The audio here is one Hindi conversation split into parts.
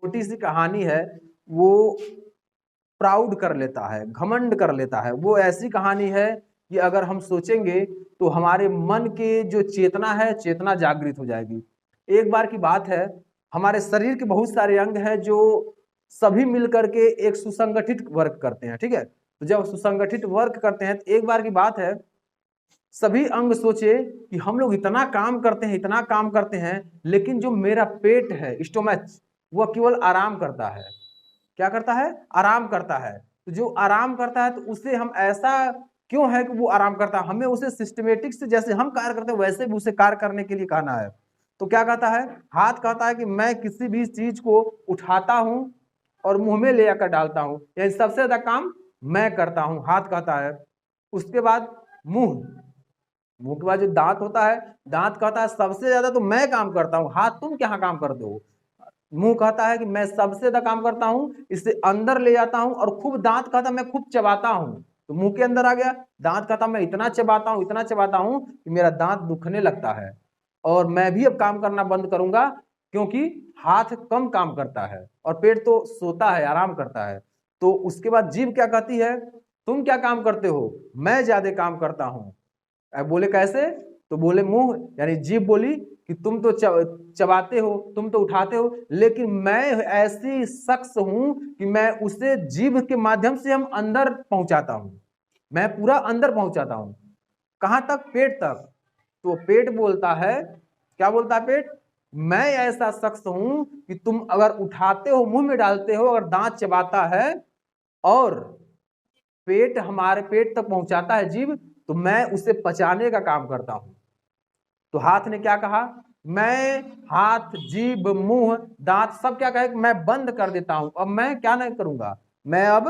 छोटी सी कहानी है, वो प्राउड कर लेता है, घमंड कर लेता है। वो ऐसी कहानी है कि अगर हम सोचेंगे तो हमारे मन के जो चेतना है, चेतना जागृत हो जाएगी। एक बार की बात है, हमारे शरीर के बहुत सारे अंग हैं जो सभी मिलकर के एक सुसंगठित वर्क करते हैं, ठीक है। तो जब सुसंगठित वर्क करते हैं तो एक बार की बात है, सभी अंग सोचे कि हम लोग इतना काम करते हैं, इतना काम करते हैं, लेकिन जो मेरा पेट है, स्टोमच, वह केवल आराम करता है। क्या करता है? आराम करता है। तो जो आराम करता है तो उसे हम ऐसा क्यों है कि वो आराम करता है, हमें उसे सिस्टमेटिक से जैसे हम कार्य करते हैं वैसे भी उसे कार्य करने के लिए कहना है। तो क्या कहता है? हाथ कहता है कि मैं किसी भी चीज को उठाता हूं और मुंह में ले आकर डालता हूं, यानी सबसे ज्यादा काम मैं करता हूं, हाथ कहता है। उसके बाद मुंह, मुंह के बाद जो दांत होता है, दांत कहता है सबसे ज्यादा तो मैं काम करता हूं, हाथ तुम क्या काम करते हो। मुंह कहता है कि मैं सबसे ज्यादा काम करता हूं, इसे अंदर ले जाता हूं, और खूब दांत कहता मैं खूब चबाता हूं, तो मुंह के अंदर आ गया। दांत कहता मैं इतना चबाता हूं, इतना चबाता हूं कि मेरा दांत दुखने लगता है, और मैं भी अब काम करना बंद करूंगा, क्योंकि हाथ कम काम करता है और पेट तो सोता है, आराम करता है। तो उसके बाद जीभ क्या कहती है? तुम क्या काम करते हो? मैं ज्यादा काम करता हूं। अब बोले कैसे? तो बोले मुंह यानी जीभ बोली कि तुम तो चबाते हो, तुम तो उठाते हो, लेकिन मैं ऐसी शख्स हूं कि मैं उसे जीभ के माध्यम से हम अंदर पहुंचाता हूं, मैं पूरा अंदर पहुंचाता हूं। कहां तक? पेट तक। तो पेट बोलता है, क्या बोलता है पेट? मैं ऐसा शख्स हूं कि तुम अगर उठाते हो, मुंह में डालते हो, अगर दांत चबाता है और पेट हमारे पेट तक पहुंचाता है जीभ, तो मैं उसे पचाने का काम करता हूं। तो हाथ ने क्या कहा? मैं हाथ, जीभ, मुंह, दांत सब क्या कहे? मैं बंद कर देता हूं। अब मैं क्या नहीं करूंगा, मैं अब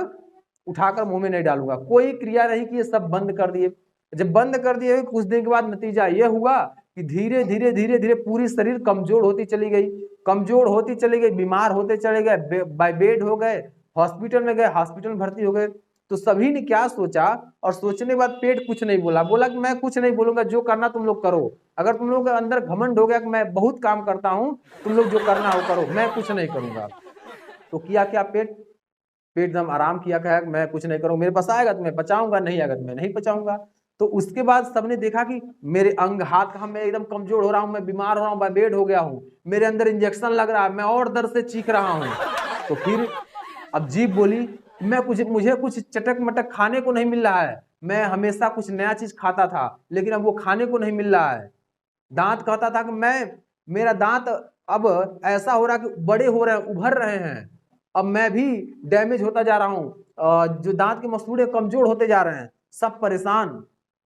उठाकर मुंह में नहीं डालूंगा, कोई क्रिया नहीं की, सब बंद कर दिए। जब बंद कर दिए कुछ दिन के बाद नतीजा यह हुआ कि धीरे धीरे धीरे धीरे पूरी शरीर कमजोर होती चली गई, कमजोर होती चली गई, बीमार होते चले गए, बाय बेड हो गए, हॉस्पिटल में गए, हॉस्पिटल में भर्ती हो गए। तो सभी ने क्या सोचा, और सोचने के बाद पेट कुछ नहीं बोला, बोला कि मैं कुछ नहीं बोलूंगा, जो करना तुम लोग करो। अगर तुम लोग के अंदर घमंड हो गया कि मैं बहुत काम करता हूं, तुम लोग जो करना हो करो, मैं कुछ नहीं करूंगा। तो किया क्या पेट? पेट एकदम आराम किया, कहा मैं कुछ नहीं करूंगा, मेरे पास आएगा तो मैं बचाऊंगा, नहीं आएगा तो मैं नहीं बचाऊंगा। तो उसके बाद सबने देखा कि मेरे अंग हाथ का, मैं एकदम कमजोर हो रहा हूं, मैं बीमार हो रहा हूं, मैं बेड हो गया हूं, मेरे अंदर इंजेक्शन लग रहा है, मैं और दर्द से चीख रहा हूं। तो फिर अब जीभ बोली, मैं कुछ मुझे कुछ चटक मटक खाने को नहीं मिल रहा है, मैं हमेशा कुछ नया चीज खाता था, लेकिन अब वो खाने को नहीं मिल रहा है। दांत कहता था कि मेरा दांत अब ऐसा हो रहा कि बड़े हो रहे हैं, उभर रहे हैं, अब मैं भी डैमेज होता जा रहा हूं, जो दांत के मसूड़े कमजोर होते जा रहे हैं। सब परेशान,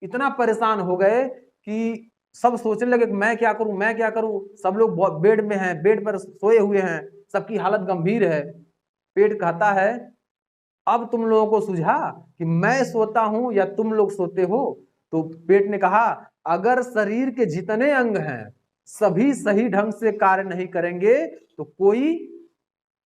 इतना परेशान हो गए कि सब सोचने लगे कि मैं क्या करूं, मैं क्या करूं। सब लोग बेड में हैं, बेड पर सोए हुए हैं, सबकी हालत गंभीर है। पेट कहता है अब तुम लोगों को सुझा कि मैं सोता हूं या तुम लोग सोते हो। तो पेट ने कहा अगर शरीर के जितने अंग हैं सभी सही ढंग से कार्य नहीं करेंगे तो कोई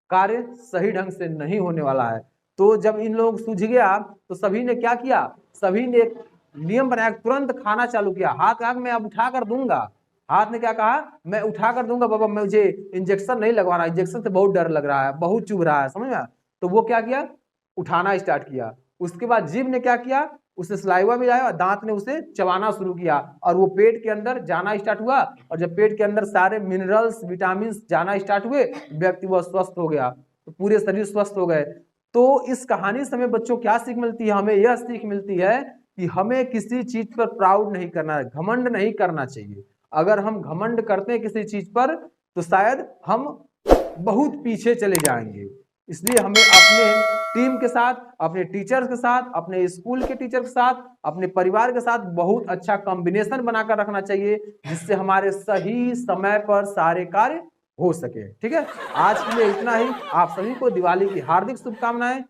कार्य सही ढंग से नहीं होने वाला है। तो जब इन लोग सूझ गया तो सभी ने क्या किया? सभी ने एक नियम बनाया, तुरंत खाना चालू किया। हाथ कहा मैं अब उठा कर दूंगा। हाथ ने क्या कहा? मैं उठा कर दूंगा बाबा, मुझे इंजेक्शन नहीं लगवाना, इंजेक्शन से बहुत डर लग रहा है, बहुत चुभ रहा है, समझ में? तो वो क्या किया? उठाना स्टार्ट किया। उसके बाद जीभ ने क्या किया? उसे सलाइवा में लाया, दांत ने उसे चबाना शुरू किया, और वो पेट के अंदर जाना स्टार्ट हुआ। और जब पेट के अंदर सारे मिनरल्स, विटामिन जाना स्टार्ट हुए, व्यक्ति वह स्वस्थ हो गया, तो पूरे शरीर स्वस्थ हो गए। तो इस कहानी से हमें बच्चों क्या सीख मिलती है? हमें यह सीख मिलती है कि हमें किसी चीज पर प्राउड नहीं करना है, घमंड नहीं करना चाहिए। अगर हम घमंड करते हैं किसी चीज पर तो शायद हम बहुत पीछे चले जाएंगे। इसलिए हमें अपने टीम के साथ, अपने टीचर्स के साथ, अपने स्कूल के टीचर के साथ, अपने परिवार के साथ बहुत अच्छा कॉम्बिनेशन बनाकर रखना चाहिए, जिससे हमारे सही समय पर सारे कार्य हो सके। ठीक है, आज के लिए इतना ही। आप सभी को दिवाली की हार्दिक शुभकामनाएं।